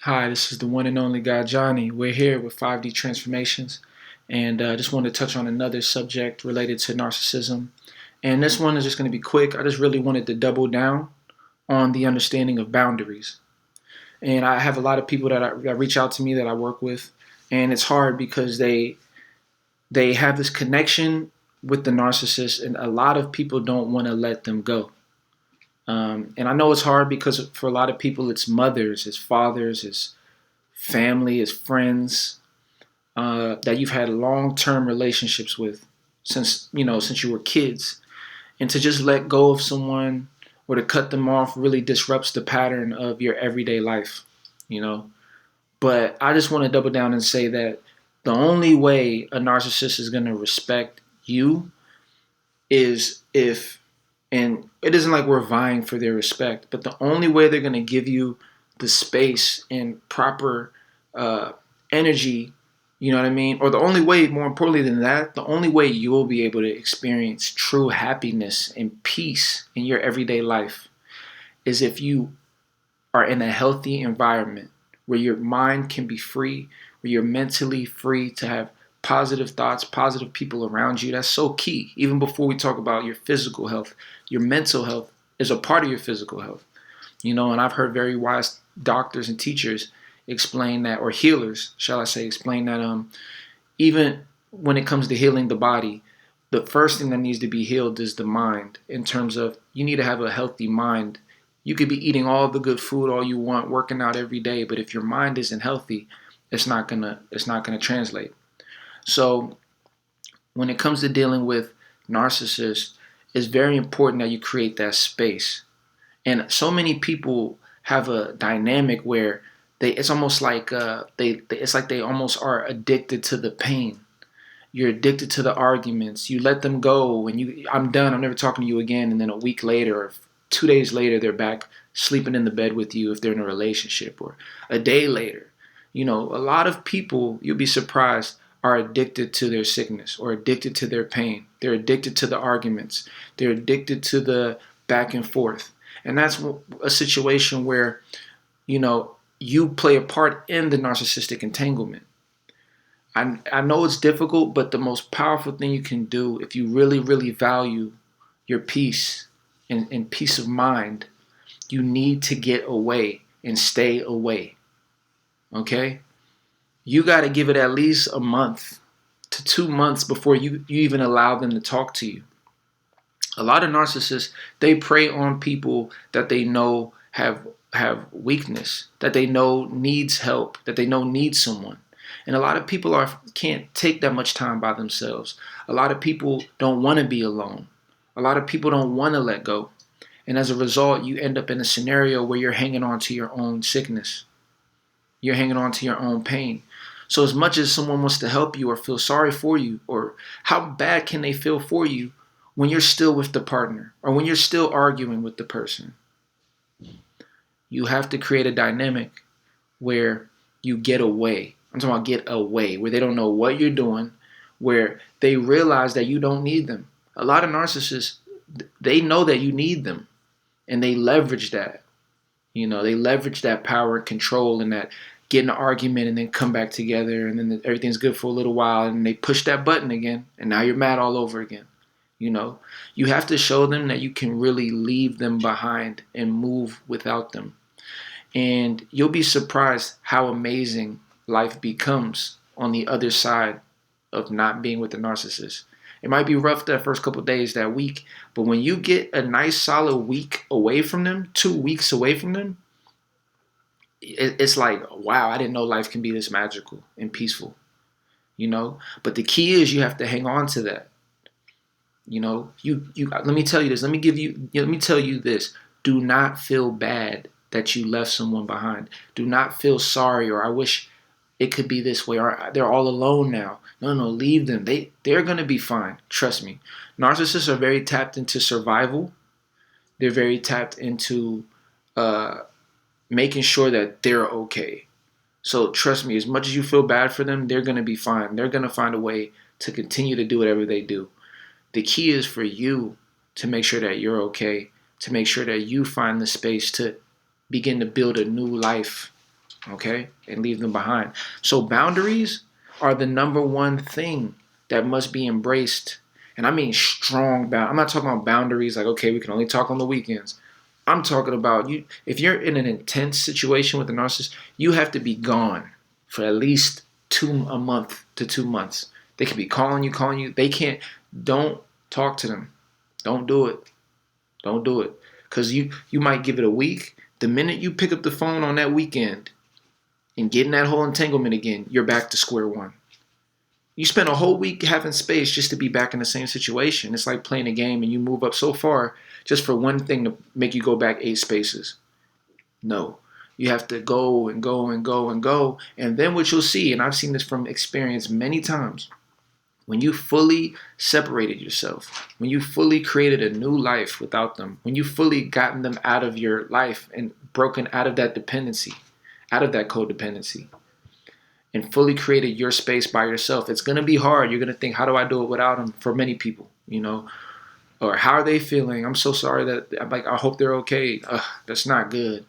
Hi, this is the one and only guy Johnny. We're here with 5D Transformations, and I just wanted to touch on another subject related to narcissism. And this one is just going to be quick. I just really wanted to double down on the understanding of boundaries. And I have a lot of people that reach out to me that I work with, and it's hard because they have this connection with the narcissist, and a lot of people don't want to let them go. And I know it's hard because for a lot of people, it's mothers, it's fathers, it's family, it's friends that you've had long-term relationships with since you were kids, and to just let go of someone or to cut them off really disrupts the pattern of your everyday life, you know. But I just want to double down and say that the only way a narcissist is going to respect you is if, and it isn't like we're vying for their respect, but the only way they're going to give you the space and proper uh, energy, you know what I mean? Or the only way, more importantly than that, the only way you will be able to experience true happiness and peace in your everyday life is if you are in a healthy environment where your mind can be free, where you're mentally free to have positive thoughts, positive people around you. That's so key. Even before we talk about your physical health, your mental health is a part of your physical health. And I've heard very wise doctors and teachers explain that, or healers, shall I say, explain that even when it comes to healing the body, the first thing that needs to be healed is the mind, in terms of you need to have a healthy mind. You could be eating all the good food all you want, working out every day, but if your mind isn't healthy, it's not gonna translate. So when it comes to dealing with narcissists, it's very important that you create that space. And so many people have a dynamic where it's almost like it's like they almost are addicted to the pain. You're addicted to the arguments. You let them go, and I'm done. I'm never talking to you again. And then a week later, or 2 days later, they're back sleeping in the bed with you if they're in a relationship, or a day later. A lot of people, you'll be surprised, are addicted to their sickness or addicted to their pain. They're addicted to the arguments. They're addicted to the back and forth. And that's a situation where, you play a part in the narcissistic entanglement. I know it's difficult, but the most powerful thing you can do if you really, really value your peace and peace of mind, you need to get away and stay away. Okay? You got to give it at least a month to 2 months before you even allow them to talk to you. A lot of narcissists, they prey on people that they know have weakness, that they know needs help, that they know needs someone. And a lot of people can't take that much time by themselves. A lot of people don't want to be alone. A lot of people don't want to let go. And as a result, you end up in a scenario where you're hanging on to your own sickness. You're hanging on to your own pain. So as much as someone wants to help you or feel sorry for you, or how bad can they feel for you when you're still with the partner or when you're still arguing with the person? You have to create a dynamic where you get away. I'm talking about get away, where they don't know what you're doing, where they realize that you don't need them. A lot of narcissists, they know that you need them, and they leverage that. They leverage that power and control, and that get in an argument and then come back together, and then everything's good for a little while, and they push that button again, and now you're mad all over again. You have to show them that you can really leave them behind and move without them. And you'll be surprised how amazing life becomes on the other side of not being with the narcissist. It might be rough that first couple of days, that week, but when you get a nice solid week away from them, 2 weeks away from them, it's like, wow, I didn't know life can be this magical and peaceful. But the key is you have to hang on to that. Let me tell you this. Let me tell you this. Do not feel bad that you left someone behind. Do not feel sorry, or I wish it could be this way, or they're all alone now. No, leave them. They're going to be fine. Trust me. Narcissists are very tapped into survival. They're very tapped into making sure that they're okay. So trust me, as much as you feel bad for them, they're going to be fine. They're going to find a way to continue to do whatever they do. The key is for you to make sure that you're okay, to make sure that you find the space to begin to build a new life okay, and leave them behind. So boundaries are the number one thing that must be embraced. And I mean strong bound. I'm not talking about boundaries like, okay, we can only talk on the weekends. I'm talking about you. If you're in an intense situation with a narcissist, you have to be gone for at least a month to 2 months. They can be calling you. They can't. Don't talk to them. Don't do it. Don't do it. Because you might give it a week. The minute you pick up the phone on that weekend and get in that whole entanglement again, you're back to square one. You spend a whole week having space just to be back in the same situation. It's like playing a game and you move up so far just for one thing to make you go back 8 spaces. No. You have to go and go and go and go. And then what you'll see, and I've seen this from experience many times, when you fully separated yourself, when you fully created a new life without them, when you fully gotten them out of your life and broken out of that dependency, out of that codependency, and fully created your space by yourself, it's going to be hard. You're going to think, how do I do it without them? For many people, or how are they feeling? I'm so sorry that, I hope they're okay. That's not good.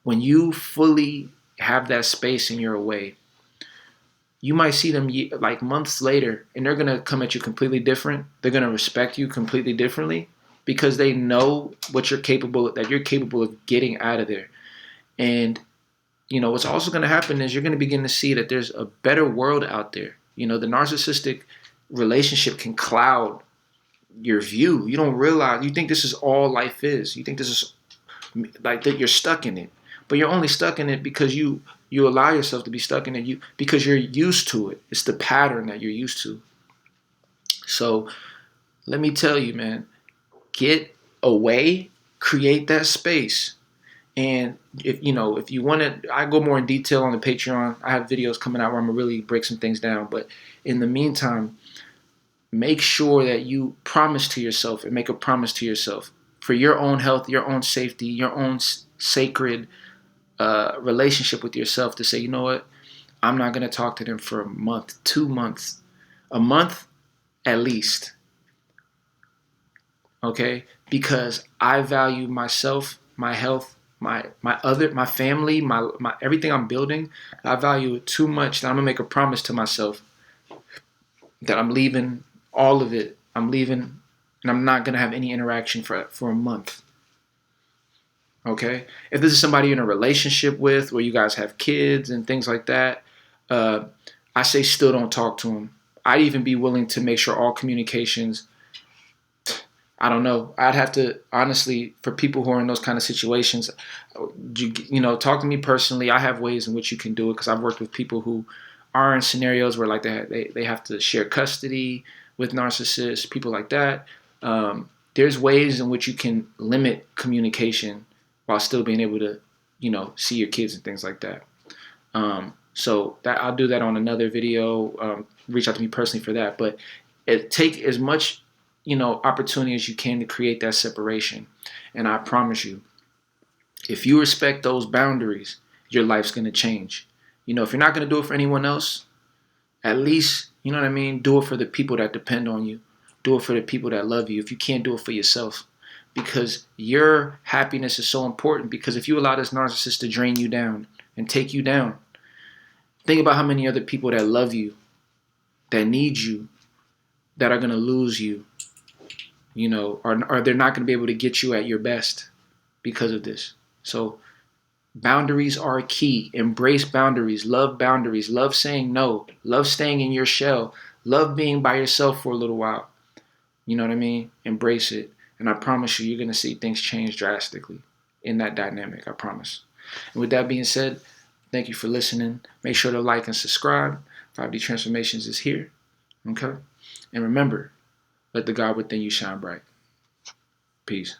When you fully have that space and you're away, you might see them like months later and they're going to come at you completely different. They're going to respect you completely differently because they know that you're capable of getting out of there. And what's also going to happen is you're going to begin to see that there's a better world out there. The narcissistic relationship can cloud your view. You don't realize, you think this is all life is. You think this is like that you're stuck in it. But you're only stuck in it because you allow yourself to be stuck in it because you're used to it. It's the pattern that you're used to. So let me tell you, man, get away, create that space. And if you want to, I go more in detail on the Patreon. I have videos coming out where I'm going to really break some things down. But in the meantime, make sure that you promise to yourself and make a promise to yourself for your own health, your own safety, your own sacred relationship with yourself to say, you know what? I'm not going to talk to them for a month, 2 months, a month at least. Okay? Because I value myself, my health, my family, my everything I'm building. I value it too much that I'm going to make a promise to myself that I'm leaving all of it. I'm leaving and I'm not going to have any interaction for a month. Okay? If this is somebody you're in a relationship with where you guys have kids and things like that, I say still don't talk to them. I'd even be willing to make sure all communications, I don't know. I'd have to, honestly, for people who are in those kind of situations, talk to me personally. I have ways in which you can do it because I've worked with people who are in scenarios where like they have to share custody with narcissists, people like that. There's ways in which you can limit communication while still being able to, see your kids and things like that. So that I'll do that on another video. Reach out to me personally for that. But take as much, opportunity as you can to create that separation. And I promise you, if you respect those boundaries, your life's going to change. If you're not going to do it for anyone else, at least, do it for the people that depend on you. Do it for the people that love you. If you can't do it for yourself. Because your happiness is so important. Because if you allow this narcissist to drain you down and take you down, think about how many other people that love you, that need you, that are going to lose you, or they're not going to be able to get you at your best because of this. So boundaries are key. Embrace boundaries. Love saying no. Love staying in your shell. Love being by yourself for a little while. You know what I mean? Embrace it. And I promise you're going to see things change drastically in that dynamic. I promise. And with that being said, thank you for listening. Make sure to like and subscribe. 5D Transformations is here. Okay? And remember, let the God within you shine bright. Peace.